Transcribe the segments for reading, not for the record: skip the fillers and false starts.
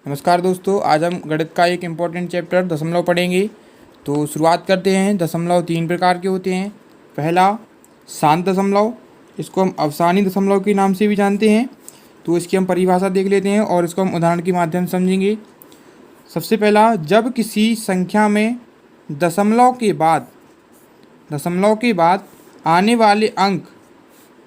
नमस्कार दोस्तों, आज हम गणित का एक इम्पॉर्टेंट चैप्टर दशमलव पढ़ेंगे। तो शुरुआत करते हैं। दशमलव तीन प्रकार के होते हैं। पहला शांत दशमलव, इसको हम अवसानी दशमलव के नाम से भी जानते हैं। तो इसकी हम परिभाषा देख लेते हैं और इसको हम उदाहरण के माध्यम से समझेंगे। सबसे पहला, जब किसी संख्या में दशमलव के बाद आने वाले अंक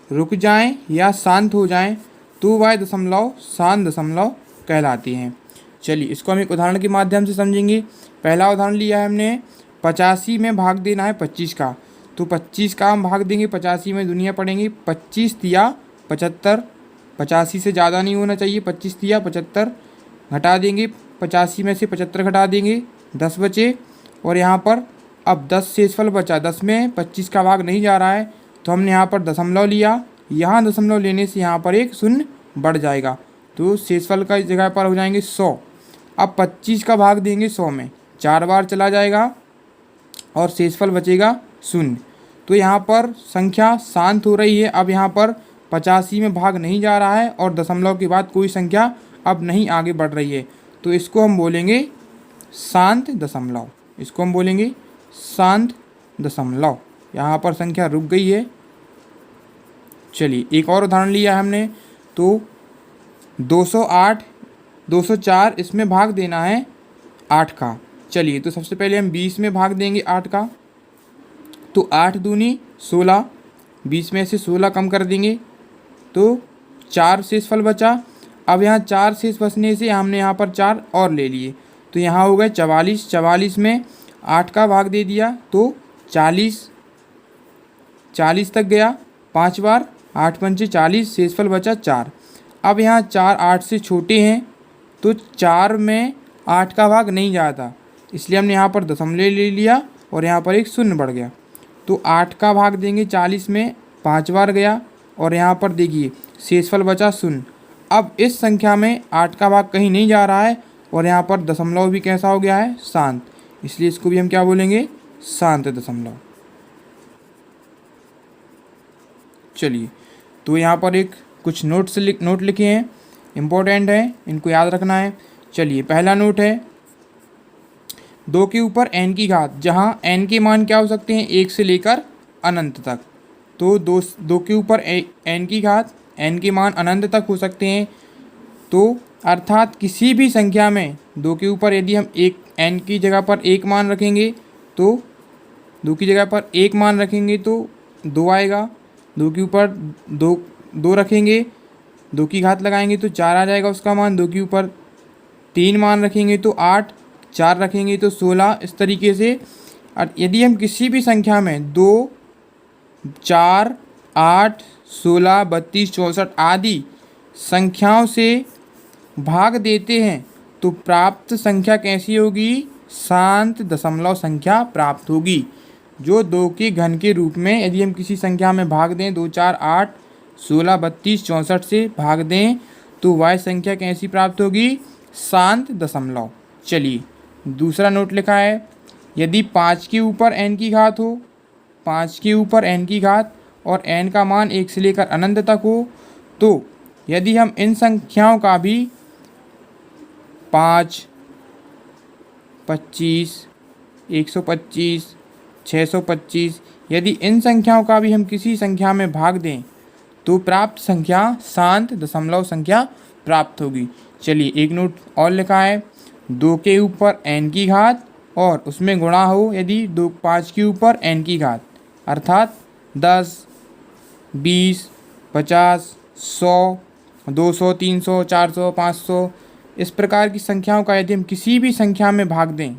रुक जाएं या शांत हो जाएं तो वह दशमलव शांत दशमलव कहलाती हैं। चलिए इसको हम एक उदाहरण के माध्यम से समझेंगे। पहला उदाहरण लिया है हमने, 85 में भाग देना है 25 का। तो 25 का हम भाग देंगे 85 में, दुनिया पढ़ेंगे 25 तिया 75। 85 से ज़्यादा नहीं होना चाहिए। 25 तिया 75 घटा देंगे, 85 में से 75 घटा देंगे, 10 बचे। और यहाँ पर अब 10 शेषफल बचा। 10 में 25 का भाग नहीं जा रहा है तो हमने यहाँ पर दशमलव लिया। यहाँ दशमलव लेने से यहाँ पर एक शून्य बढ़ जाएगा तो शेषफल का जगह पर हो जाएंगे 100। अब 25 का भाग देंगे 100 में, 4 बार चला जाएगा और शेषफल बचेगा शून्य। तो यहाँ पर संख्या शांत हो रही है। अब यहाँ पर 85 में भाग नहीं जा रहा है और दशमलव के बाद कोई संख्या अब नहीं आगे बढ़ रही है तो इसको हम बोलेंगे शांत दशमलव। इसको हम बोलेंगे शांत दशमलव। यहाँ पर संख्या रुक गई है। चलिए एक और उदाहरण लिया हमने। तो 208 204 इसमें भाग देना है 8 का। चलिए तो सबसे पहले हम 20 में भाग देंगे 8 का। तो 8 दूनी 16, 20 में से 16 कम कर देंगे तो 4 शेषफल बचा। अब यहाँ 4 शेष बचने से हमने यहाँ पर 4 और ले लिए तो यहाँ हो गए 44। 44 में 8 का भाग दे दिया तो 40 तक गया 5 बार, 8 पंचे 40, शेषफल बचा 4। अब यहाँ 4 8 से छोटे हैं तो 4 में 8 का भाग नहीं जाता, इसलिए हमने यहाँ पर दशमलव ले लिया और यहाँ पर एक शून्य बढ़ गया। तो 8 का भाग देंगे 40 में, 5 बार गया और यहाँ पर देखिए शेषफल बचा शून्य। अब इस संख्या में 8 का भाग कहीं नहीं जा रहा है और यहाँ पर दशमलव भी कैसा हो गया है, शांत, इसलिए इसको भी हम क्या बोलेंगे, शांत दशमलव। चलिए तो यहाँ पर एक कुछ नोट लिखे हैं, इम्पोर्टेंट है, इनको याद रखना है। चलिए पहला नोट है 2 के ऊपर n की घात, जहाँ n के मान क्या हो सकते हैं, 1 से लेकर अनंत तक। तो 2 के ऊपर n की घात, n के मान अनंत तक हो सकते हैं। तो अर्थात किसी भी संख्या में 2 के ऊपर यदि हम n की जगह पर 1 मान रखेंगे तो 2 की जगह पर 1 मान रखेंगे तो 2 आएगा। 2 के ऊपर 2 रखेंगे, 2 की घात लगाएंगे तो 4 आ जाएगा उसका मान। 2 के ऊपर 3 मान रखेंगे तो 8, 4 रखेंगे तो 16। इस तरीके से यदि हम किसी भी संख्या में 2, 4, 8, 16, 32, 64 आदि संख्याओं से भाग देते हैं तो प्राप्त संख्या कैसी होगी, शांत दशमलव संख्या प्राप्त होगी। जो 2 के घन के रूप में यदि हम किसी संख्या में भाग दें, 2, 4, 8, 16, 32, 64 से भाग दें तो वह संख्या कैसी प्राप्त होगी, शांत दशमलव। चलिए दूसरा नोट लिखा है, यदि 5 के ऊपर n की घात हो, 5 के ऊपर n की घात और n का मान 1 से लेकर अनंत तक हो, तो यदि हम इन संख्याओं का भी 5, 25, 125, 625 यदि इन संख्याओं का भी हम किसी संख्या में भाग दें तो प्राप्त संख्या शांत दशमलव संख्या प्राप्त होगी। चलिए एक नोट और लिखा है, 2 के ऊपर n की घात और उसमें गुणा हो यदि 5 के ऊपर n की घात, अर्थात 10, 20, 50, 100, 200, 300, 400, 500 इस प्रकार की संख्याओं का यदि हम किसी भी संख्या में भाग दें,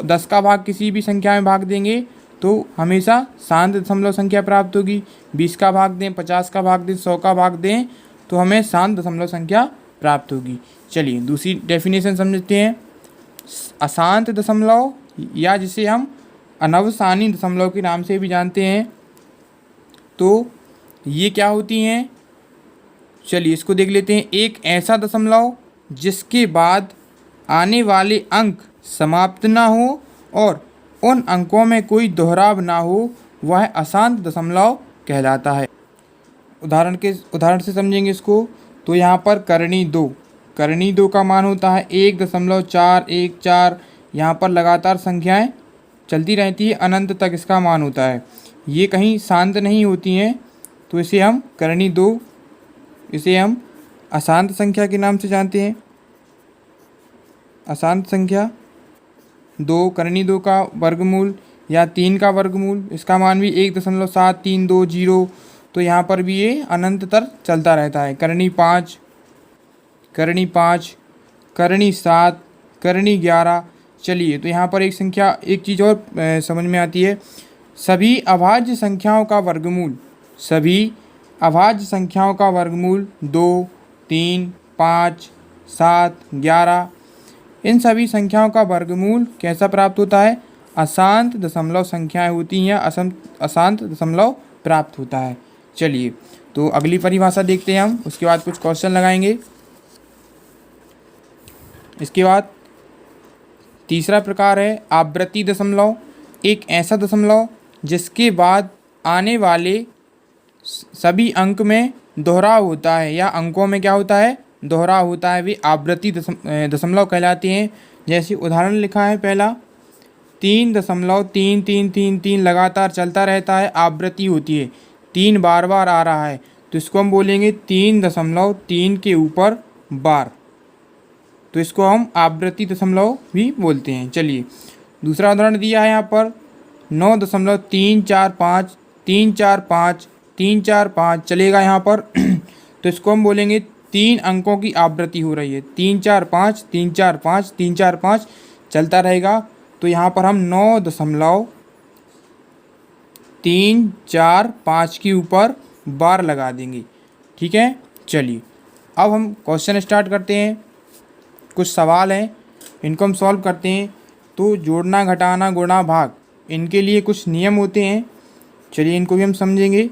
10 का भाग किसी भी संख्या में भाग देंगे तो हमेशा शांत दशमलव संख्या प्राप्त होगी। 20 का भाग दें, 50 का भाग दें, 100 का भाग दें तो हमें शांत दशमलव संख्या प्राप्त होगी। चलिए दूसरी डेफिनेशन समझते हैं। अशांत दशमलव या जिसे हम अनवसानी दशमलव के नाम से भी जानते हैं, तो ये क्या होती हैं, चलिए इसको देख लेते हैं। एक ऐसा दशमलव जिसके बाद आने वाले अंक समाप्त ना हो और उन अंकों में कोई दोहराव ना हो, वह अशांत दशमलव कहलाता है। उदाहरण से समझेंगे इसको। तो यहाँ पर करनी 2, करनी 2 का मान होता है 1.414। यहाँ पर लगातार संख्याएं चलती रहती है, अनंत तक इसका मान होता है। ये कहीं शांत नहीं होती हैं, तो इसे हम करनी 2, इसे हम अशांत संख्या के नाम से जानते हैं। अशांत संख्या 2, करनी 2 का वर्गमूल या 3 का वर्गमूल, इसका मान भी 1.7320। तो यहाँ पर भी ये अनंत तक चलता रहता है। करनी 5, करनी 5, करनी 7, करनी 11। चलिए, तो यहाँ पर एक संख्या, एक चीज़ और समझ में आती है। सभी अभाज्य संख्याओं का वर्गमूल, सभी अभाज्य संख्याओं का वर्गमूल 2, 3, 5, 7, 11, इन सभी संख्याओं का वर्गमूल कैसा प्राप्त होता है? अशांत दशमलव संख्याएं होती हैं या अशांत दशमलव प्राप्त होता है। चलिए, तो अगली परिभाषा देखते हैं हम, उसके बाद कुछ क्वेश्चन लगाएंगे। इसके बाद तीसरा प्रकार है आवृत्ति दशमलव। एक ऐसा दशमलव जिसके बाद आने वाले सभी अंक में दोहराव होता है या अंकों में क्या होता है? दोहराव होता है, वे आवृत्ति दशमलव कहलाते हैं। जैसे उदाहरण लिखा है पहला 3.3333 लगातार चलता रहता है, आवृत्ति होती है, 3 बार बार आ रहा है, तो इसको हम बोलेंगे 3.3 के ऊपर बार, तो इसको हम आवृत्ति दशमलव भी बोलते हैं। चलिए, दूसरा उदाहरण दिया है यहाँ पर 9.345 345 345 चलेगा यहाँ पर तो इसको हम बोलेंगे 3 अंकों की आवृत्ति हो रही है, 345 345 345 चलता रहेगा। तो यहाँ पर हम 9.345 के ऊपर बार लगा देंगे। ठीक है, चलिए अब हम क्वेश्चन स्टार्ट करते हैं। कुछ सवाल हैं, इनको हम सॉल्व करते हैं। तो जोड़ना, घटाना, गुणा, भाग, इनके लिए कुछ नियम होते हैं। चलिए, इनको भी हम समझेंगे।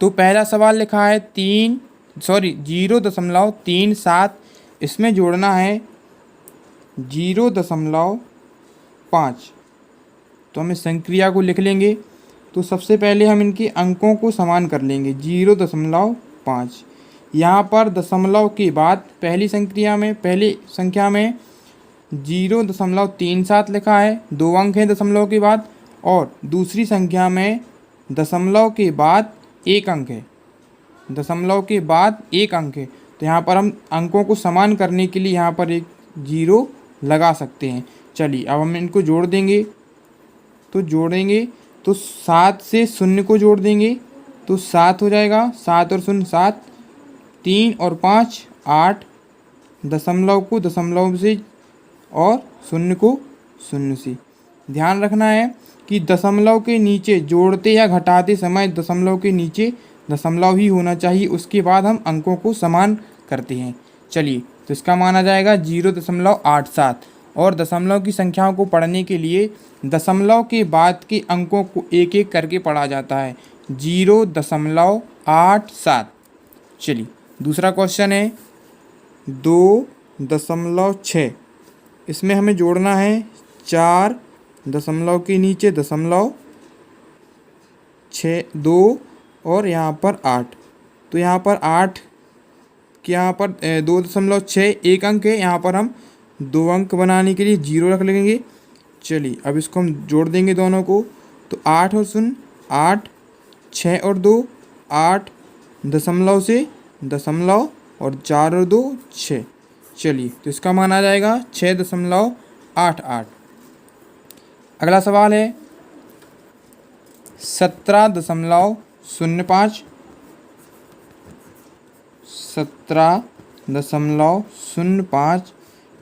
तो पहला सवाल लिखा है 0.37, इसमें जोड़ना है 0.5। तो हम इस संक्रिया को लिख लेंगे। तो सबसे पहले हम इनके अंकों को समान कर लेंगे, 0.5। यहाँ पर दशमलव के बाद पहली संख्या में 0.37 लिखा है, 2 अंक हैं दशमलव के बाद, और दूसरी संख्या में दशमलव के बाद 1 अंक है, दशमलव के बाद 1 अंक है। तो यहाँ पर हम अंकों को समान करने के लिए यहाँ पर एक 0 लगा सकते हैं। चलिए, अब हम इनको जोड़ देंगे। तो जोड़ेंगे तो 7 से 0 को जोड़ देंगे तो 7 हो जाएगा, 7 और 0 7, 3 और 5 8, दशमलव को दशमलव से और 0 को 0 से। ध्यान रखना है कि दशमलव के नीचे जोड़ते या घटाते समय दशमलव के नीचे दशमलव ही होना चाहिए, उसके बाद हम अंकों को समान करते हैं। चलिए, तो इसका मान आ जाएगा 0.87। और दशमलव की संख्याओं को पढ़ने के लिए दशमलव के बाद के अंकों को एक एक करके पढ़ा जाता है, 0.87। चलिए, दूसरा क्वेश्चन है 2.6, इसमें हमें जोड़ना है 4 दशमलव के नीचे दशमलव 6 2 और यहाँ पर 8। तो यहाँ पर 8 कि यहाँ पर 2.6 1 अंक है, यहाँ पर हम 2 अंक बनाने के लिए 0 रख लेंगे। चलिए, अब इसको हम जोड़ देंगे दोनों को। तो 8 और 0 8, 6 और 2 8, दशमलव से दशमलव और 4 और 2 6। चलिए, तो इसका मान आ जाएगा 6.88। अगला सवाल है 17.05, 17.05,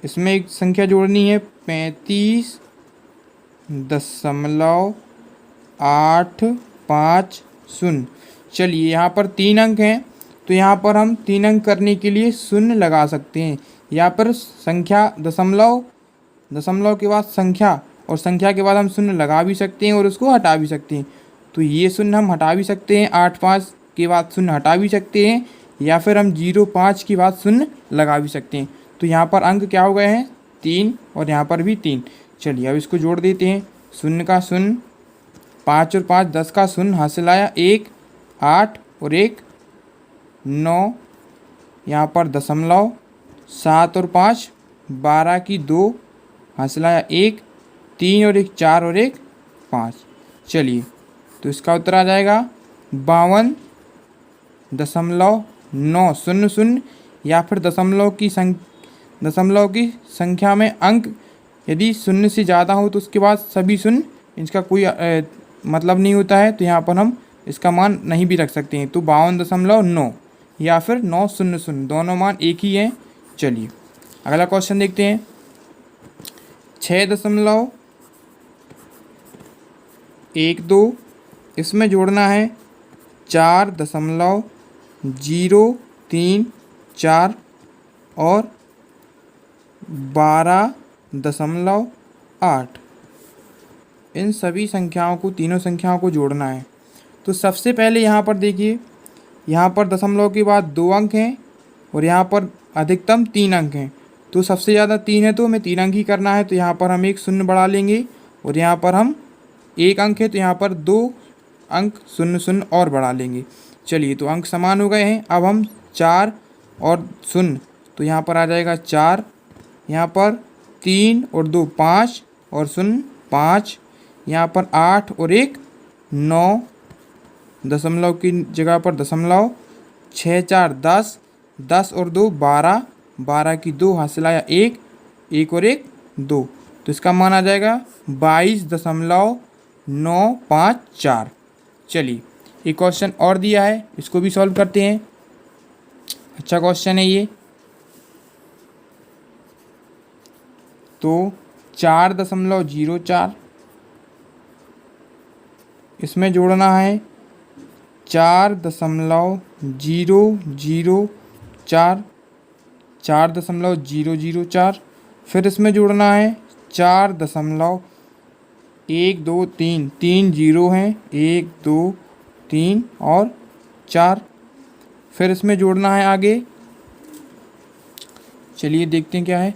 इसमें एक संख्या जोड़नी है 35.850। चलिए, यहाँ पर 3 अंक हैं, तो यहाँ पर हम 3 अंक करने के लिए 0 लगा सकते हैं। यहाँ पर संख्या दशमलव के बाद संख्या और संख्या के बाद हम 0 लगा भी सकते हैं और उसको हटा भी सकते हैं। तो ये 0 हम हटा भी सकते हैं, 8-5 के बाद 0 हटा भी सकते हैं, या फिर हम 0-5 के बाद 0 लगा भी सकते हैं। तो यहाँ पर अंक क्या हो गए हैं? 3, और यहाँ पर भी 3। चलिए, अब इसको जोड़ देते हैं। 0 का 0, 5 और 5 10 का 0 हासिल आया 1, 8 और 1 9, यहाँ पर दशमलव, 7 और 5 12 की 2, हंसलाया 1, 3 और 1 4 और 1 5। चलिए तो इसका उत्तर आ जाएगा 52.900, या फिर दशमलव की संख्या में अंक यदि शून्य से ज़्यादा हो तो उसके बाद सभी शून्य, इसका कोई मतलब नहीं होता है, तो यहाँ पर हम इसका मान नहीं भी रख सकते हैं। तो 52.9 या फिर 900, दोनों मान एक ही हैं। चलिए अगला क्वेश्चन देखते हैं। 6.12, इसमें जोड़ना है 4.034 और 12.8। इन सभी संख्याओं को, तीनों संख्याओं को जोड़ना है। तो सबसे पहले यहाँ पर देखिए, यहाँ पर दशमलव के बाद 2 अंक हैं और यहाँ पर अधिकतम 3 अंक हैं। तो सबसे ज़्यादा 3 है तो हमें 3 अंक ही करना है। तो यहाँ पर हम एक शून्य बढ़ा लेंगे और यहाँ पर हम 1 अंक है तो यहाँ पर 2 अंक 0 और बढ़ा लेंगे। चलिए तो अंक समान हो गए हैं। अब हम 4 और 0, तो यहाँ पर आ जाएगा 4, यहाँ पर 3 और 2 5 और 0 5, यहाँ पर 8 और 1 9, दशमलव की जगह पर दशमलव, 6 4 10, 10 और 2 12, 12 की 2, हासिलाया 1, 1 और 1 2। तो इसका मान आ जाएगा 22.954। चलिए एक क्वेश्चन और दिया है, इसको भी सॉल्व करते हैं। अच्छा क्वेश्चन है ये। तो 4.04, इसमें जोड़ना है 4.004, 4.004, फिर इसमें जोड़ना है 4.123, 3 जीरो हैं, 1 2 3 और 4, फिर इसमें जोड़ना है आगे। चलिए देखते हैं क्या है।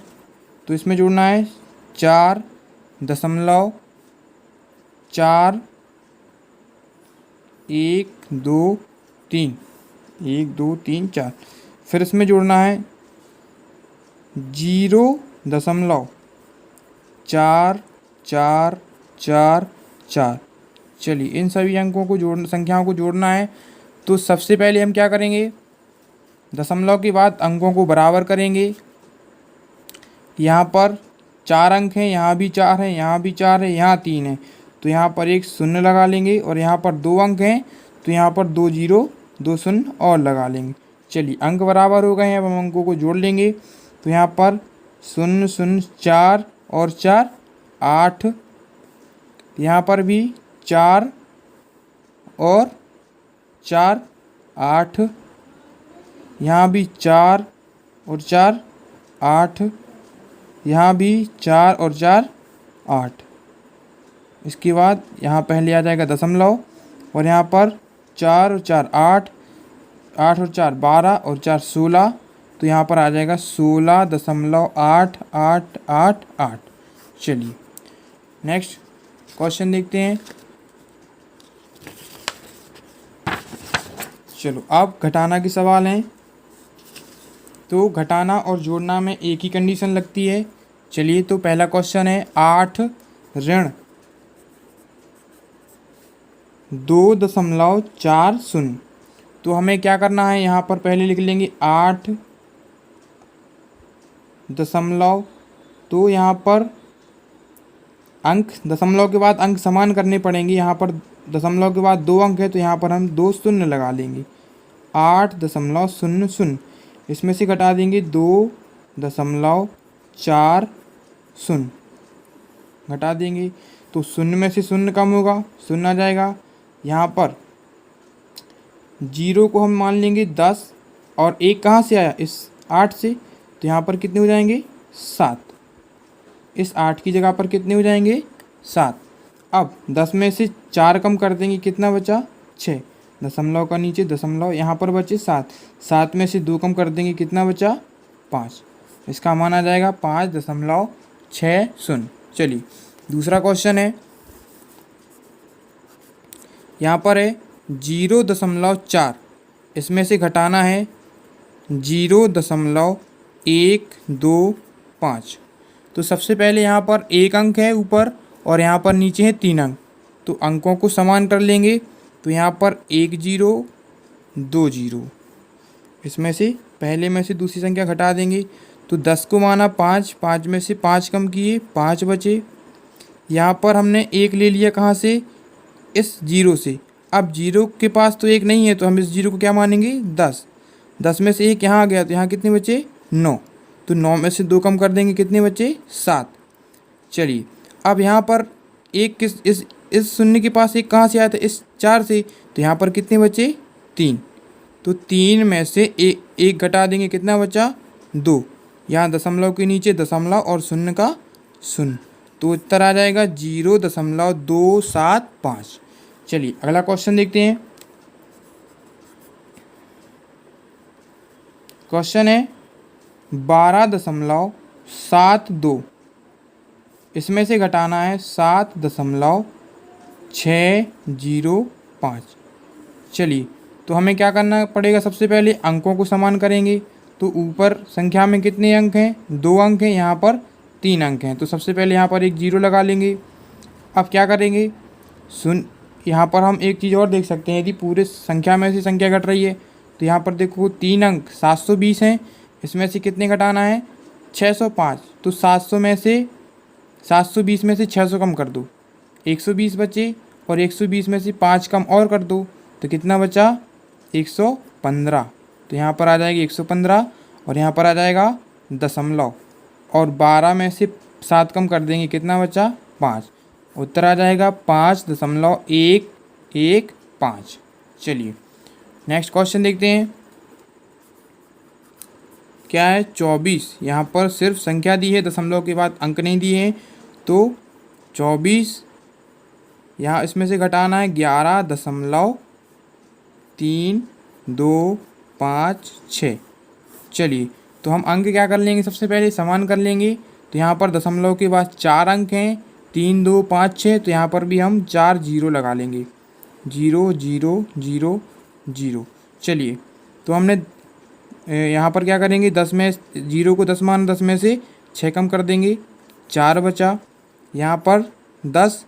तो इसमें जोड़ना है 4.4 1 2 3, 1 2 3 4, फिर इसमें जोड़ना है 0.4 4 4 4। चलिए इन सभी अंकों को संख्याओं को जोड़ना है। तो सबसे पहले हम क्या करेंगे, दशमलव के बाद अंकों को बराबर करेंगे। यहाँ पर 4 अंक हैं, यहाँ भी 4 है, यहाँ भी 4 है, यहाँ 3 है, तो यहाँ पर एक शून्य लगा लेंगे। और यहाँ पर 2 अंक हैं तो यहाँ पर 2 0 2 शून्य और लगा लेंगे। चलिए अंक बराबर हो गए हैं, अब हम अंकों को जोड़ लेंगे। तो यहाँ पर 0 0 4 और 4 8, यहाँ पर भी 4 और 4 8, यहाँ भी 4 और 4 8, यहाँ भी 4 और 4 8। इसके बाद यहाँ पहले आ जाएगा दशमलव और यहाँ पर 4 और 4 8, 8 और 4 12 और 4 16, तो यहाँ पर आ जाएगा 16.8888। चलिए नेक्स्ट क्वेश्चन देखते हैं। चलो अब घटाना के सवाल हैं। तो घटाना और जोड़ना में एक ही कंडीशन लगती है। चलिए तो पहला क्वेश्चन है 8 ऋण 2.40। तो हमें क्या करना है, यहाँ पर पहले लिख लेंगे 8 दशमलव, तो यहाँ पर अंक दशमलव के बाद अंक समान करने पड़ेंगे। यहाँ पर दशमलव के बाद 2 अंक है तो यहाँ पर हम 2 शून्य लगा लेंगे। 8.00, इसमें से घटा देंगे 2.40, घटा देंगे तो शून्य में से शून्य कम होगा, शून्य आ जाएगा। यहाँ पर 0 को हम मान लेंगे 10 और 1 कहाँ से आया, इस 8 से, तो यहाँ पर कितने हो जाएंगे 7। इस 8 की जगह पर कितने हो जाएंगे 7। अब 10 में से 4 कम कर देंगे, कितना बचा 6, दशमलव का नीचे दशमलव, यहाँ पर बचे 7, 7 में से 2 कम कर देंगे, कितना बचा 5। इसका मान आ जाएगा 5.60। चलिए दूसरा क्वेश्चन है, यहाँ पर है 0.4, इसमें से घटाना है 0.125। तो सबसे पहले यहाँ पर एक अंक है ऊपर और यहाँ पर नीचे है 3 अंक, तो अंकों को समान कर लेंगे। तो यहाँ पर 1 0 2 0, इसमें से पहले में से दूसरी संख्या घटा देंगे। तो 10 को माना 5, 5 में से 5 कम किए, 5 बचे। यहाँ पर हमने एक ले लिया कहाँ से, इस जीरो से। अब जीरो के पास तो एक नहीं है, तो हम इस जीरो को क्या मानेंगे, 10। 10 में से एक यहाँ आ गया, तो यहाँ कितने बचे, 9। तो 9 में से 2 कम कर देंगे, कितने बचे, 7। चलिए अब यहाँ पर एक किस इस शून्य के पास एक कहाँ से आया था, इस 4 से। तो यहाँ पर कितने बचे, 3। तो 3 में से एक घटा देंगे, कितना बचा, 2। यहाँ दशमलव के नीचे दशमलव और शून्य का शून्य, तो उत्तर आ जाएगा 0.275। चलिए अगला क्वेश्चन देखते हैं। क्वेश्चन है 12.72, इसमें से घटाना है 7.605। चलिए तो हमें क्या करना पड़ेगा, सबसे पहले अंकों को समान करेंगे। तो ऊपर संख्या में कितने अंक हैं, 2 अंक हैं, यहाँ पर 3 अंक हैं। तो सबसे पहले यहाँ पर एक 0 लगा लेंगे। अब क्या करेंगे, यहाँ पर हम एक चीज़ और देख सकते हैं, यदि पूरे संख्या में से संख्या घट रही है तो यहाँ पर देखो 3 अंक 720 हैं, इसमें से कितने घटाना है, 605। तो 720 में से 600 कम कर दो, 120 बचे, और 120 में से 5 कम और कर दो, तो कितना बचा, 115। तो यहाँ पर आ जाएगी 115, और यहाँ पर आ जाएगा दशमलव, और 12 में से 7 कम कर देंगे, कितना बचा, 5। उत्तर आ जाएगा 5.115। चलिए नेक्स्ट क्वेश्चन देखते हैं। क्या है, 24। यहाँ पर सिर्फ संख्या दी है, दशमलव के बाद अंक नहीं दिए हैं। तो 24 यहाँ इसमें से घटाना है 11.3256। चलिए तो हम अंक क्या कर लेंगे, सबसे पहले समान कर लेंगे। तो यहाँ पर दशमलव के बाद 4 अंक हैं, 3 2 5 6, तो यहाँ पर भी हम 4 0 लगा लेंगे, 0 0 0 0। चलिए तो हमने यहाँ पर क्या करेंगे, 10 में 0 को 10 मान, 10 में से 6 कम कर देंगे, 4 बचा। यहाँ पर 10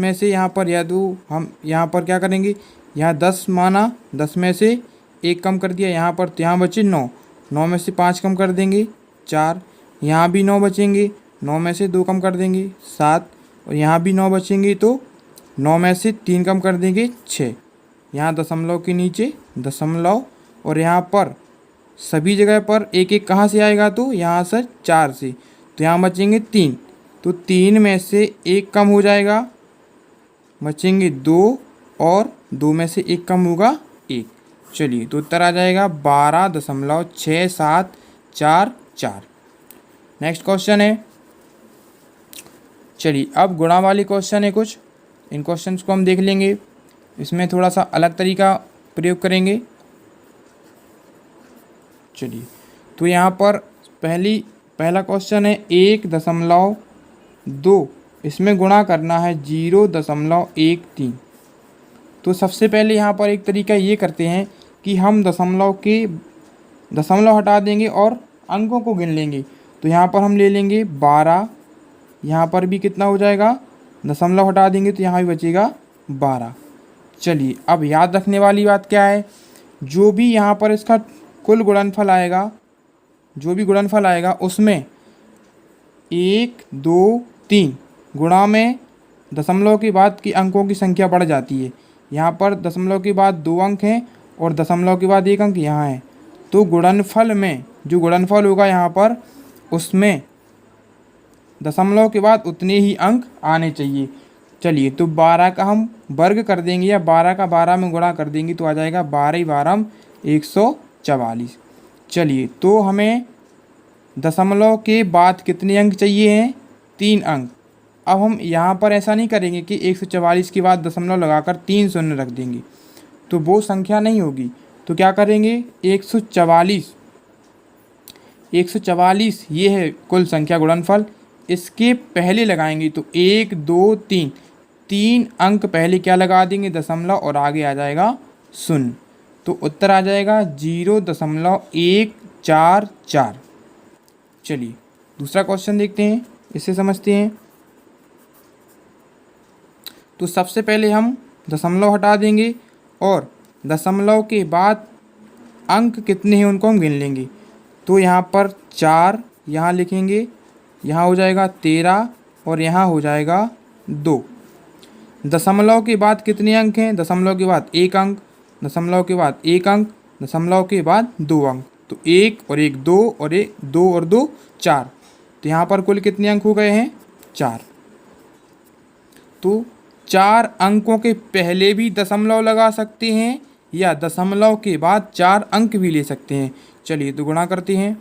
में से यहाँ पर या दो, हम यहाँ पर क्या करेंगे, यहाँ 10 माना, 10 में से 1 कम कर दिया, यहाँ पर, तो यहाँ बचे 9। 9 में से 5 कम कर देंगे, 4। यहाँ भी 9 बचेंगे, 9 में से 2 कम कर देंगे, 7। और यहाँ भी 9 बचेंगे, तो 9 में से 3 कम कर देंगे, 6। यहाँ दशमलव के नीचे दशमलव, और यहाँ पर सभी जगह पर एक एक कहाँ से आएगा, तो यहाँ से 4 से। तो यहाँ बचेंगे 3, तो 3 में से 1 कम हो जाएगा, बचेंगे 2, और 2 में से 1 कम होगा 1। चलिए तो उत्तर आ जाएगा 12.6744। नेक्स्ट क्वेश्चन है, चलिए अब गुणा वाले क्वेश्चन है कुछ, इन क्वेश्चंस को हम देख लेंगे। इसमें थोड़ा सा अलग तरीका प्रयोग करेंगे। चलिए तो यहाँ पर पहला क्वेश्चन है 1.2, इसमें गुणा करना है 0.13। तो सबसे पहले यहाँ पर एक तरीका ये करते हैं कि हम दशमलव हटा देंगे और अंकों को गिन लेंगे। तो यहाँ पर हम ले लेंगे 12, यहाँ पर भी कितना हो जाएगा, दशमलव हटा देंगे तो यहाँ भी बचेगा 12। चलिए अब याद रखने वाली बात क्या है, जो भी यहाँ पर इसका कुल गुणनफल आएगा, जो भी गुणनफल आएगा उसमें 1 2 3 गुणा में दशमलव के बाद की अंकों की संख्या बढ़ जाती है। यहाँ पर दशमलव के बाद 2 अंक हैं और दशमलव के बाद 1 अंक यहाँ है, तो गुणनफल में जो गुणनफल होगा यहाँ पर, उसमें दशमलव के बाद उतने ही अंक आने चाहिए। चलिए तो 12 का हम वर्ग कर देंगे, या 12 का 12 में गुणा कर देंगे, तो आ जाएगा 12 12 144। चलिए तो हमें दशमलव के बाद कितने अंक चाहिए हैं, 3 अंक। अब हम यहाँ पर ऐसा नहीं करेंगे कि 144 के बाद दशमलव लगाकर 3 शून्य रख देंगे, तो वो संख्या नहीं होगी। तो क्या करेंगे, 144 ये है कुल संख्या गुणनफल, इसके पहले लगाएंगे। तो 1 2 3 अंक पहले क्या लगा देंगे, दशमलव, और आगे आ जाएगा शून्य। तो उत्तर आ जाएगा 0.144। चलिए दूसरा क्वेश्चन देखते हैं, इसे समझते हैं। तो सबसे पहले हम दशमलव हटा देंगे और दशमलव के बाद अंक कितने हैं उनको हम गिन लेंगे। तो यहाँ पर 4 यहाँ लिखेंगे, यहाँ हो जाएगा 13 और यहाँ हो जाएगा 2। दशमलव के बाद कितने अंक हैं? दशमलव के बाद 1 अंक, दशमलव के बाद 1 अंक, दशमलव के बाद 2 अंक। तो 1 और 1 2 और 1 2 और 2 4। तो यहाँ पर कुल कितने अंक हो गए हैं? 4। तो 4 अंकों के पहले भी दशमलव लगा सकते हैं या दशमलव के बाद 4 अंक भी ले सकते हैं। चलिए तो गुणा करते हैं।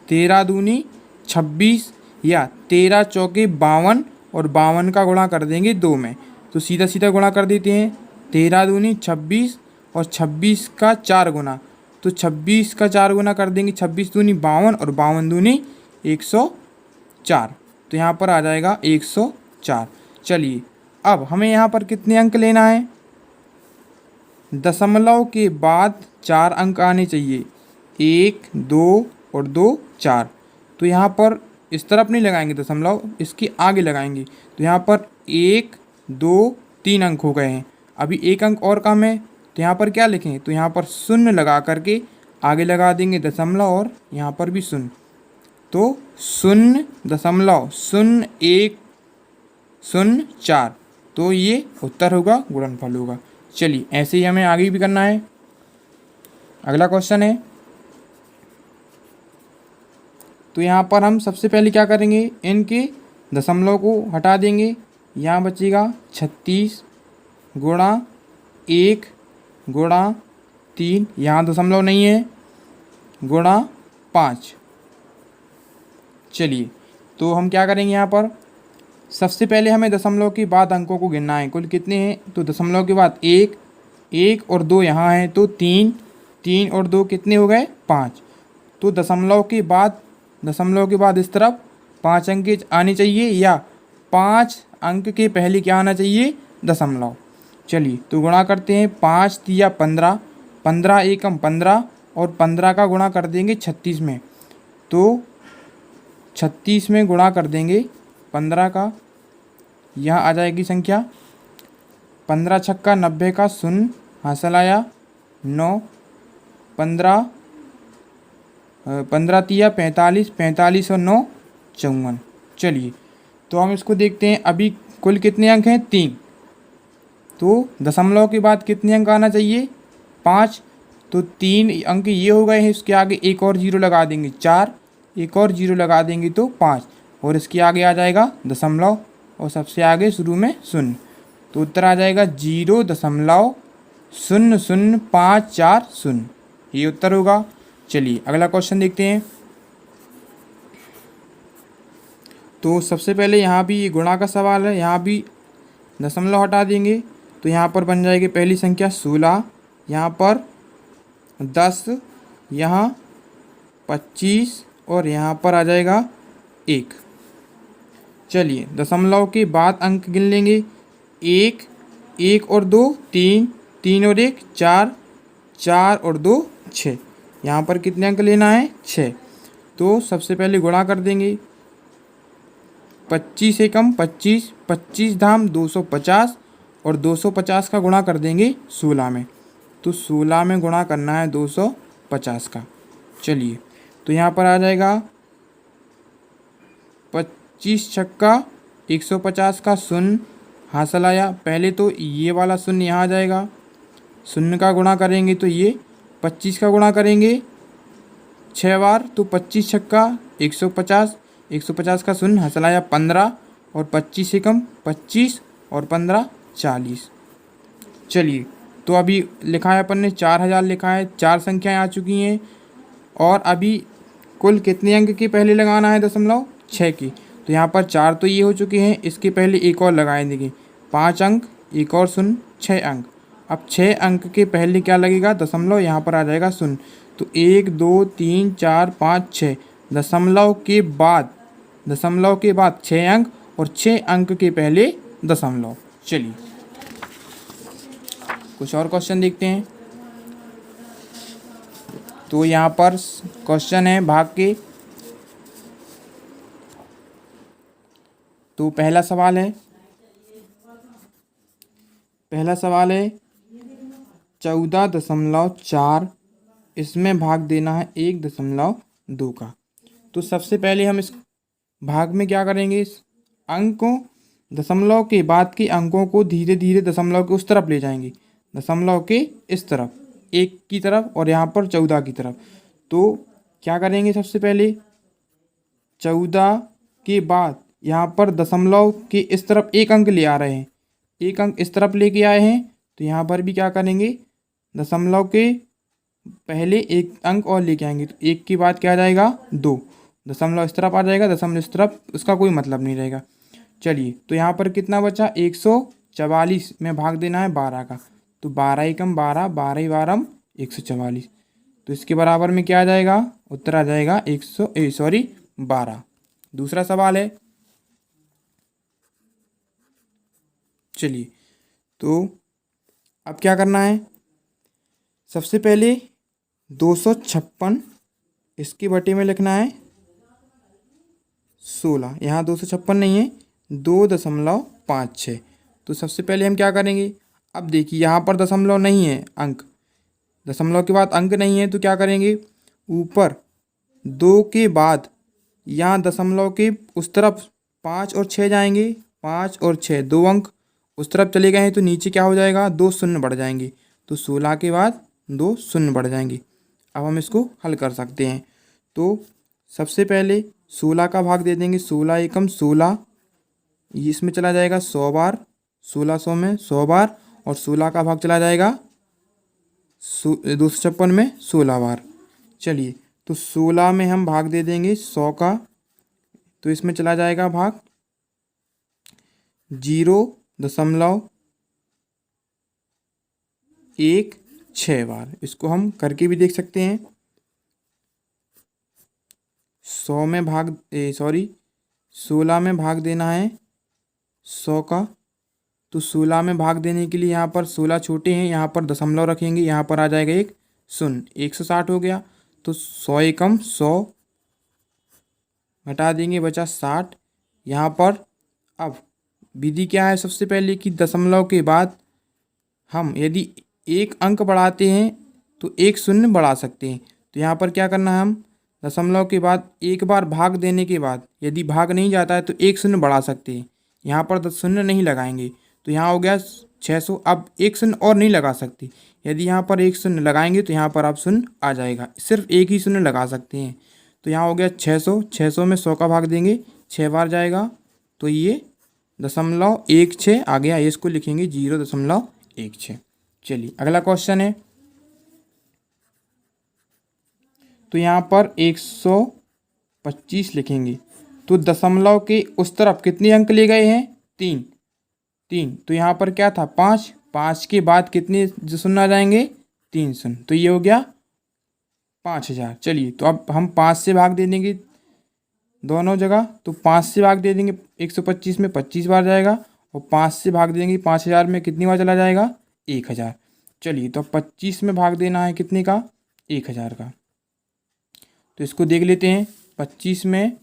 13 दूनी 26 या 13 चौके 52 और 52 का गुणा कर देंगे 2 में। तो सीधा सीधा गुणा कर देते हैं। 13 दूनी 26 और 26 का 4 गुना, तो 26 का 4 गुना कर देंगे। 26 दूनी 52 और 52 दूनी 104। तो यहाँ पर आ जाएगा 104। चलिए अब हमें यहाँ पर कितने अंक लेना है? दशमलव के बाद 4 अंक आने चाहिए, 1 2 और 2 4। तो यहाँ पर इस तरफ नहीं लगाएंगे दशमलव, इसके आगे लगाएंगे। तो यहाँ पर 1 2 3 अंक हो गए हैं। अभी 1 अंक और कम है, तो यहाँ पर क्या लिखें? तो यहाँ पर शून्य लगा करके आगे लगा देंगे दशमलव और यहाँ पर भी शून्य। तो 0.0104। तो ये उत्तर होगा, गुणनफल होगा। चलिए ऐसे ही हमें आगे भी करना है। अगला क्वेश्चन है, तो यहाँ पर हम सबसे पहले क्या करेंगे? इनके दशमलव को हटा देंगे। यहाँ बचेगा 36 गुणा 1 गुणा 3, यहाँ दशमलव नहीं है, गुणा 5। चलिए तो हम क्या करेंगे? यहाँ पर सबसे पहले हमें दशमलव के बाद अंकों को गिनना है। कुल कितने हैं? तो दशमलव के बाद 1 1 और 2 यहाँ हैं, तो 3 3 और 2 कितने हो गए? 5। तो दशमलव के बाद इस तरफ 5 अंक आने चाहिए या 5 अंक के पहले क्या आना चाहिए? दशमलव। चलिए तो गुणा करते हैं। 5 तिया 15, 15 एकम 15 और 15 का गुणा कर देंगे 36 में। तो 36 में गुणा कर देंगे 15 का, यहाँ आ जाएगी संख्या 15 छक्का 90 का शून्य हासिल आया 9, 15 तिया 45, 45 और 9 54। चलिए तो हम इसको देखते हैं। अभी कुल कितने अंक हैं? 3। तो दशमलव के बाद कितने अंक आना चाहिए? 5। तो 3 अंक ये हो गए हैं, इसके आगे एक और 0 लगा देंगे 4, एक और 0 लगा देंगे तो 5, और इसके आगे आ जाएगा दशमलव और सबसे आगे शुरू में शून्य। तो उत्तर आ जाएगा 0.00540। ये उत्तर होगा। चलिए अगला क्वेश्चन देखते हैं। तो सबसे पहले यहाँ भी ये गुणा का सवाल है, यहाँ भी दशमलव हटा देंगे। तो यहाँ पर बन जाएगी पहली संख्या 16, यहाँ पर 10, यहाँ 25 और यहाँ पर आ जाएगा 1। चलिए दशमलव के बाद अंक गिन लेंगे। 1 1 और 2 3, 3 और 1 4, 4 और 2 6। यहाँ पर कितने अंक लेना है? 6। तो सबसे पहले गुणा कर देंगे। 25 एकम 25, 25 धाम 250 और 250 का गुणा कर देंगे 16 में। तो 16 में गुणा करना है 250 का। चलिए तो यहाँ पर आ जाएगा 25 छक्का 150 का शून्य हासिल आया। पहले तो ये वाला शून्य यहाँ आ जाएगा, शून्य का गुणा करेंगे तो ये 25 का गुणा करेंगे 6 बार, तो 25 छक्का 150, 150 का शून्य हासिल आया 15 और 25 एकम 25 और 15 40। चलिए तो अभी लिखा है अपन ने 4000 लिखा है, 4 संख्याएं आ चुकी हैं। और अभी कुल कितने अंक के पहले लगाना है? दशमलव 6 की। तो यहाँ पर 4 तो ये हो चुके हैं, इसके पहले एक और लगाए देंगे 5 अंक, एक और शून्य 6 अंक। अब 6 अंक के पहले क्या लगेगा? दशमलव। यहाँ पर आ जाएगा शून्य। तो 1 2 3 4 5 6। दशमलव के बाद 6 अंक और 6 अंक के पहले दशमलव। चलिए कुछ और क्वेश्चन देखते हैं। तो यहाँ पर क्वेश्चन है भाग के। तो पहला सवाल है 14.4, इसमें भाग देना है 1.2 का। तो सबसे पहले हम इस भाग में क्या करेंगे, इस अंकों दशमलव के बाद के अंकों को धीरे धीरे दशमलव के उस तरफ ले जाएंगे, दशमलव के इस तरफ 1 की तरफ और यहाँ पर 14 की तरफ। तो क्या करेंगे, सबसे पहले 14 के बाद यहाँ पर दशमलव के इस तरफ एक अंक ले आ रहे हैं, एक अंक इस तरफ लेके आए हैं। तो यहाँ पर भी क्या करेंगे, दशमलव के पहले एक अंक और लेके आएंगे। तो 1 के बाद क्या आ जाएगा 2, दशमलव इस तरफ आ जाएगा, दशमलव इस तरफ, उसका कोई मतलब नहीं रहेगा। चलिए, तो यहाँ पर कितना बचा, 144 में भाग देना है 12 का। तो 12 एकम 12, 12 ही 12 144। तो इसके बराबर में क्या आ जाएगा, उत्तर आ जाएगा 12। दूसरा सवाल है, चलिए, तो अब क्या करना है, सबसे पहले 256 इसके बटे में लिखना है 16। यहाँ 256 नहीं है, 2.56। तो सबसे पहले हम क्या करेंगे, अब देखिए यहाँ पर दशमलव नहीं है, अंक दशमलव के बाद अंक नहीं है। तो क्या करेंगे, ऊपर 2 के बाद यहाँ दशमलव के उस तरफ 5 और 6 जाएंगे, 5 और 6 2 अंक उस तरफ चले गए हैं। तो नीचे क्या हो जाएगा, 2 शून्य बढ़ जाएंगे। तो 16 के बाद 2 शून्य बढ़ जाएंगे। अब हम इसको हल कर सकते हैं। तो सबसे पहले 16 का भाग दे देंगे, 16 एकम 16, इसमें चला जाएगा 100 बार, 1600 में 100 बार, और 16 का भाग चला जाएगा 256 में 16 बार। चलिए, तो 16 में हम भाग दे देंगे 100 का, तो इसमें चला जाएगा भाग 0.16 बार। इसको हम करके भी देख सकते हैं। 16 में भाग देना है 100 का। तो 16 में भाग देने के लिए यहाँ पर 16 छोटे हैं, यहाँ पर दशमलव रखेंगे, यहाँ पर आ जाएगा एक शून्य, 160 हो गया। तो 100 एकम 100 घटा देंगे, बचा 60। यहाँ पर अब विधि क्या है, सबसे पहले कि दशमलव के बाद हम यदि एक अंक बढ़ाते हैं तो एक शून्य बढ़ा सकते हैं। तो यहाँ पर क्या करना है, हम दशमलव के बाद एक बार भाग देने के बाद यदि भाग नहीं जाता है तो एक शून्य बढ़ा सकते हैं। यहाँ पर 10 शून्य नहीं लगाएंगे, तो यहाँ हो गया 600। अब एक शून्य और नहीं लगा सकते, यदि यहाँ पर एक शून्य लगाएंगे तो यहाँ पर अब शून्य आ जाएगा, सिर्फ एक ही शून्य लगा सकते हैं। तो यहाँ हो गया 600, 600 में 100 का भाग देंगे, 6 बार जाएगा। तो ये 0.16 आ गया, इसको लिखेंगे 0.16। चलिए, अगला क्वेश्चन है। तो यहाँ पर 125 लिखेंगे। तो दशमलव के उस तरफ कितने अंक ले गए हैं, 3। तो यहाँ पर क्या था, 5 के बाद कितने शून्य आ जाएंगे, 3 शून्य। तो ये हो गया 5000। चलिए, तो अब हम 5 से भाग दे देंगे दोनों जगह। तो 5 से भाग दे देंगे 125 में 25 बार जाएगा, और 5 से भाग देंगे 5000 में कितनी बार चला जाएगा, 1000। चलिए, तो 25 में भाग देना है कितने का, 1000 का। तो इसको देख लेते हैं। 25 में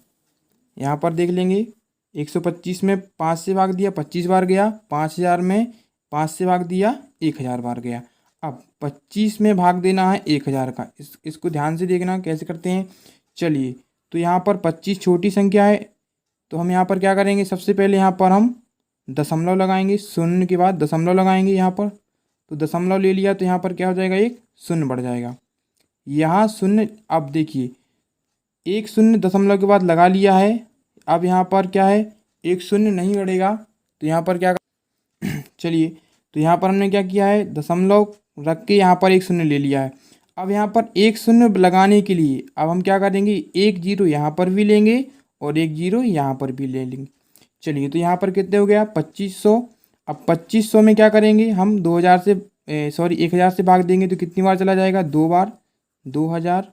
यहाँ पर देख लेंगे, 125 में 5 से भाग दिया 25 बार गया, 5000 में 5 से भाग दिया 1000 बार गया। अब 25 में भाग देना है 1000 का। इसको ध्यान से देखना कैसे करते हैं। चलिए, तो यहाँ पर 25 छोटी संख्या है, तो हम यहाँ पर क्या करेंगे, सबसे पहले यहाँ पर हम दशमलव लगाएंगे, शून्य के बाद दशमलव लगाएंगे यहाँ पर। तो दशमलव ले लिया, तो यहाँ पर क्या हो जाएगा, एक शून्य बढ़ जाएगा। यहाँ शून्य, अब देखिए एक शून्य दशमलव के बाद लगा लिया है। अब यहाँ पर क्या है, एक शून्य नहीं बढ़ेगा। तो यहाँ पर क्या चलिए, तो यहाँ पर हमने क्या किया है, दशमलव रख के यहाँ पर एक शून्य ले लिया है। अब यहाँ पर एक शून्य लगाने के लिए अब हम क्या करेंगे, एक जीरो यहाँ पर भी लेंगे और एक जीरो यहाँ पर भी ले लेंगे। चलिए, तो यहाँ पर कितने हो गया, 2500। अब 2500 में क्या करेंगे हम, 1000 से 1000 से भाग देंगे तो कितनी बार चला जाएगा, 2 बार। 2000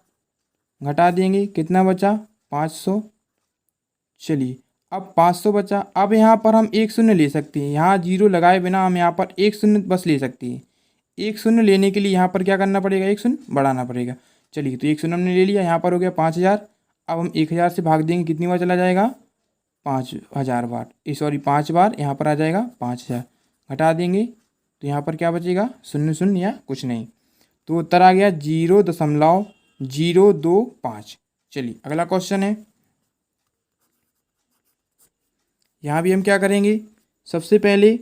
घटा देंगे, कितना बचा, 500। चलिए, अब 500 बचा। अब यहाँ पर हम एक शून्य ले सकते हैं, यहाँ जीरो लगाए बिना हम यहाँ पर एक शून्य बस ले सकते हैं। एक शून्य लेने के लिए यहाँ पर क्या करना पड़ेगा, एक शून्य बढ़ाना पड़ेगा। चलिए, तो एक शून्य हमने ले लिया, यहाँ पर हो गया 5000। अब हम 1000 से भाग देंगे, कितनी बार चला जाएगा, 5000 बार, सॉरी 5 बार, यहाँ पर आ जाएगा 5000। घटा देंगे तो यहाँ पर क्या बचेगा, शून्य शून्य या कुछ नहीं। तो उत्तर आ गया 0.025। चलिए अगला क्वेश्चन है। यहाँ भी हम क्या करेंगे, सबसे पहले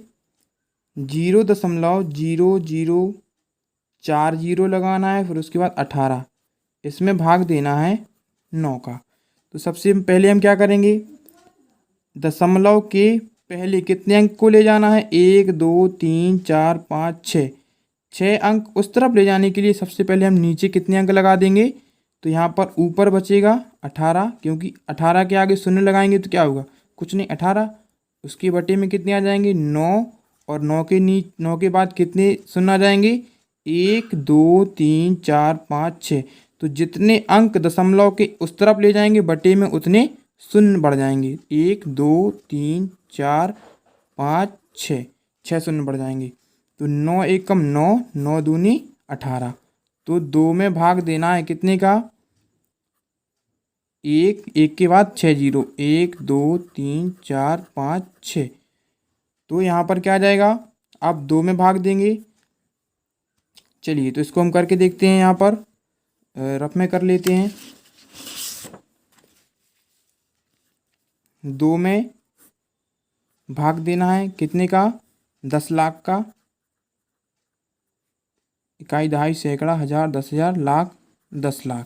0.0040 लगाना है, फिर उसके बाद 18, इसमें भाग देना है 9 का। तो सबसे पहले हम क्या करेंगे, दशमलव के पहले कितने अंक को ले जाना है, 1 2 3 4 5 6, 6 अंक उस तरफ ले जाने के लिए सबसे पहले हम नीचे कितने अंक लगा देंगे। तो यहाँ पर ऊपर बचेगा 18, क्योंकि 18 के आगे शून्य लगाएंगे तो क्या होगा, कुछ नहीं, 18। उसके बटे में कितने आ जाएंगे, 9, और 9 के बाद कितने शून्य आ जाएंगे, 1 2 3 4 5 6। तो जितने अंक दशमलव के उस तरफ ले जाएंगे बटे में उतने शून्य बढ़ जाएंगे, 1 2 3 4 5 6, 6 शून्य बढ़ जाएंगे। तो 9 एकम 9, 9 दूनी 18। तो 2 में भाग देना है कितने का, 1 के बाद 6 जीरो, 1 2 3 4 5 6। तो यहाँ पर क्या आ जाएगा, आप 2 में भाग देंगे। चलिए तो इसको हम करके देखते हैं, यहाँ पर रफ में कर लेते हैं। 2 में भाग देना है कितने का, 10 लाख का, इकाई दहाई सैकड़ा हज़ार 10,000 लाख 10 लाख।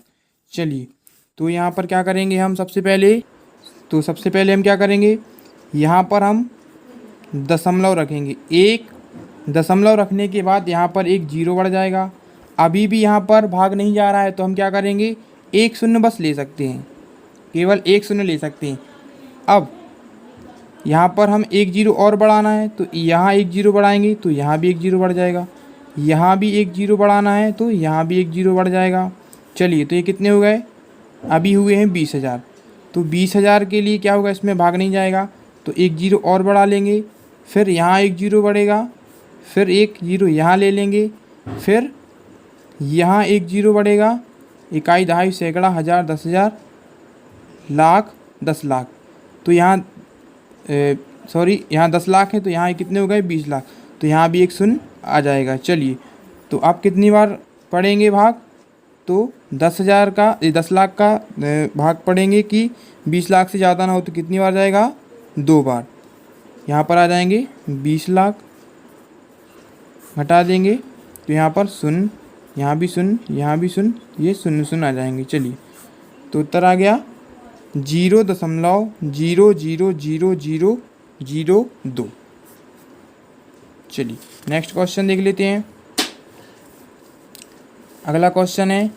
चलिए तो यहाँ पर क्या करेंगे हम, सबसे पहले हम क्या करेंगे, यहाँ पर हम दशमलव रखेंगे। एक दशमलव रखने के बाद यहाँ पर एक जीरो बढ़ जाएगा। अभी भी यहाँ पर भाग नहीं जा रहा है तो हम क्या करेंगे, एक शून्य बस ले सकते हैं, केवल एक शून्य ले सकते हैं। अब यहाँ पर हम एक जीरो और बढ़ाना है, तो यहाँ एक जीरो बढ़ाएंगे तो यहाँ भी एक जीरो बढ़ जाएगा, यहाँ भी एक जीरो बढ़ाना है तो यहाँ भी एक जीरो बढ़ जाएगा। चलिए तो ये कितने हो गए, अभी हुए हैं 20,000। तो 20,000 के लिए क्या होगा, इसमें भाग नहीं जाएगा तो एक जीरो और बढ़ा लेंगे, फिर यहाँ एक जीरो बढ़ेगा, फिर एक जीरो यहाँ ले लेंगे, फिर यहाँ एक जीरो बढ़ेगा, इकाई दहाई सैकड़ा हज़ार 10,000 लाख 10 लाख। तो यहाँ यहाँ 10 लाख है तो यहाँ कितने हो गए, 20 लाख। तो यहाँ भी एक शून्य आ जाएगा। चलिए तो आप कितनी बार पढ़ेंगे भाग, तो 10,000 का 10 लाख का भाग पढ़ेंगे कि 20 लाख से ज़्यादा ना हो, तो कितनी बार जाएगा, 2 बार। यहाँ पर आ जाएंगे 20 लाख, घटा देंगे तो यहाँ पर शून्य, यहाँ भी शून्य, यहाँ भी शून्य, ये शून्य शून्य आ जाएंगे। चलिए तो उत्तर आ गया 0.0000002। चलिए नेक्स्ट क्वेश्चन देख लेते हैं। अगला क्वेश्चन है,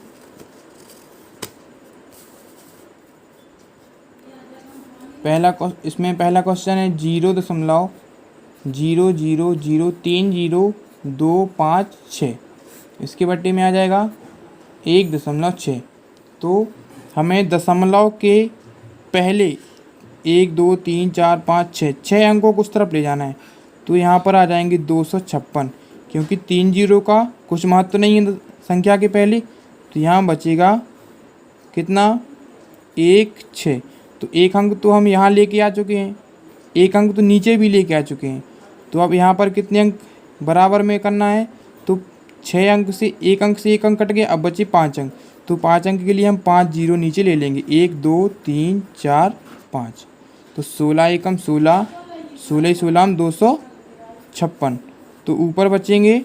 इसमें पहला क्वेश्चन है 0.000300256, इसके बट्टे में आ जाएगा 1.6। तो हमें दशमलव के पहले 1 2 3 4 5 6 अंकों को उस तरफ ले जाना है। तो यहाँ पर आ जाएंगे 256, क्योंकि 3 जीरो का कुछ महत्व नहीं है संख्या के पहले, तो यहाँ बचेगा कितना, 1 6। तो एक अंक तो हम यहाँ लेके आ चुके हैं, एक अंक तो नीचे भी लेके आ चुके हैं। तो अब यहाँ पर कितने अंक बराबर में करना है, तो 6 अंक से एक अंक कट गए, अब बचे 5 अंक। तो 5 अंक के लिए हम 5 जीरो नीचे ले लेंगे, 1 2 3 4 5। तो 16 एकम 16, 16 16 256। तो ऊपर बचेंगे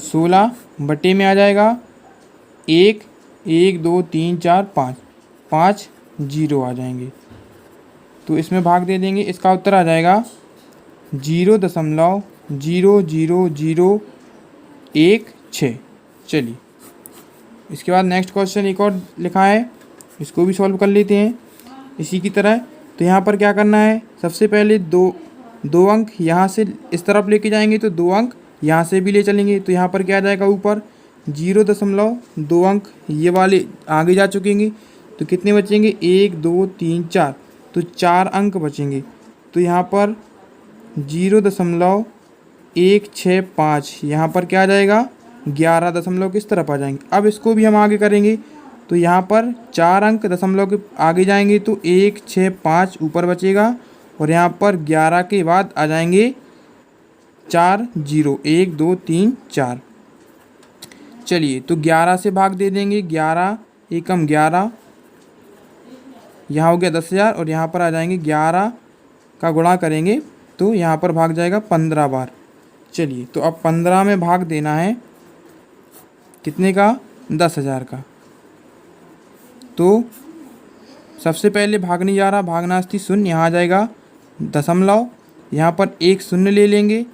16, बटे में आ जाएगा 1 1 2 3 4 5, 5 जीरो आ जाएंगे। तो इसमें भाग दे देंगे, इसका उत्तर आ जाएगा 0.00016। चलिए इसके बाद नेक्स्ट क्वेश्चन एक और लिखा है, इसको भी सॉल्व कर लेते हैं इसी की तरह। तो यहाँ पर क्या करना है, सबसे पहले दो अंक यहाँ से इस तरफ लेके जाएंगे, तो 2 अंक यहाँ से भी ले चलेंगे। तो यहाँ पर क्या आ जाएगा, ऊपर 0.2 अंक ये वाले आगे जा चुकेंगे, तो कितने बचेंगे, 1 2 3 4, तो 4 अंक बचेंगे। तो यहाँ पर 165, यहाँ पर क्या आ जाएगा 11 दशमलव किस तरफ आ जाएंगे। अब इसको भी हम आगे करेंगे तो यहाँ पर 4 अंक दशमलव के आगे जाएंगे तो 165 ऊपर बचेगा और यहाँ पर 11 के बाद आ जाएंगे 4 जीरो, 1 2 3 4। चलिए तो 11 से भाग दे देंगे, 11 एकम 11, यहाँ हो गया 10,000 और यहाँ पर आ जाएंगे 11 का गुणा करेंगे तो यहाँ पर भाग जाएगा 15 बार। चलिए तो अब 15 में भाग देना है कितने का, 10,000 का। तो सबसे पहले भागने जा रहा, भागनास्ती शून्य, यहाँ आ जाएगा दशमलव, यहाँ पर एक शून्य ले लेंगे,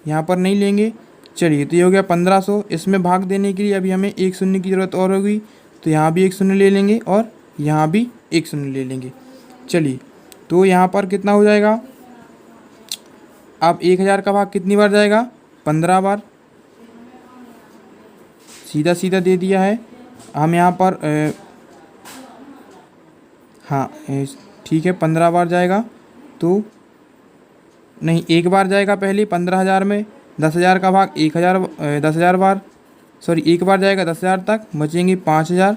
यहाँ पर नहीं लेंगे। चलिए तो ये हो गया 1500। इसमें भाग देने के लिए अभी हमें एक शून्य की ज़रूरत और होगी तो यहाँ भी एक शून्य ले लेंगे और यहाँ भी एक शून्य ले लेंगे। चलिए तो यहाँ पर कितना हो जाएगा, अब 1000 का भाग कितनी बार जाएगा, 15 बार। सीधा सीधा दे दिया है हम यहाँ पर हाँ ठीक है 15 बार जाएगा तो नहीं, एक बार जाएगा पहले 15,000 में, 10,000 का भाग 10,000 बार, सॉरी एक बार जाएगा 10,000 तक, बचेंगे 5,000।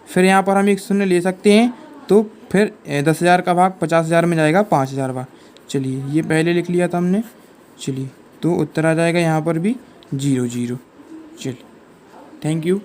फिर यहाँ पर हम एक शून्य ले सकते हैं तो फिर 10,000 का भाग 50,000 में जाएगा 5,000 बार। चलिए ये पहले लिख लिया था हमने। चलिए तो उत्तर आ जाएगा यहाँ पर भी 0 0। चलिए थैंक यू।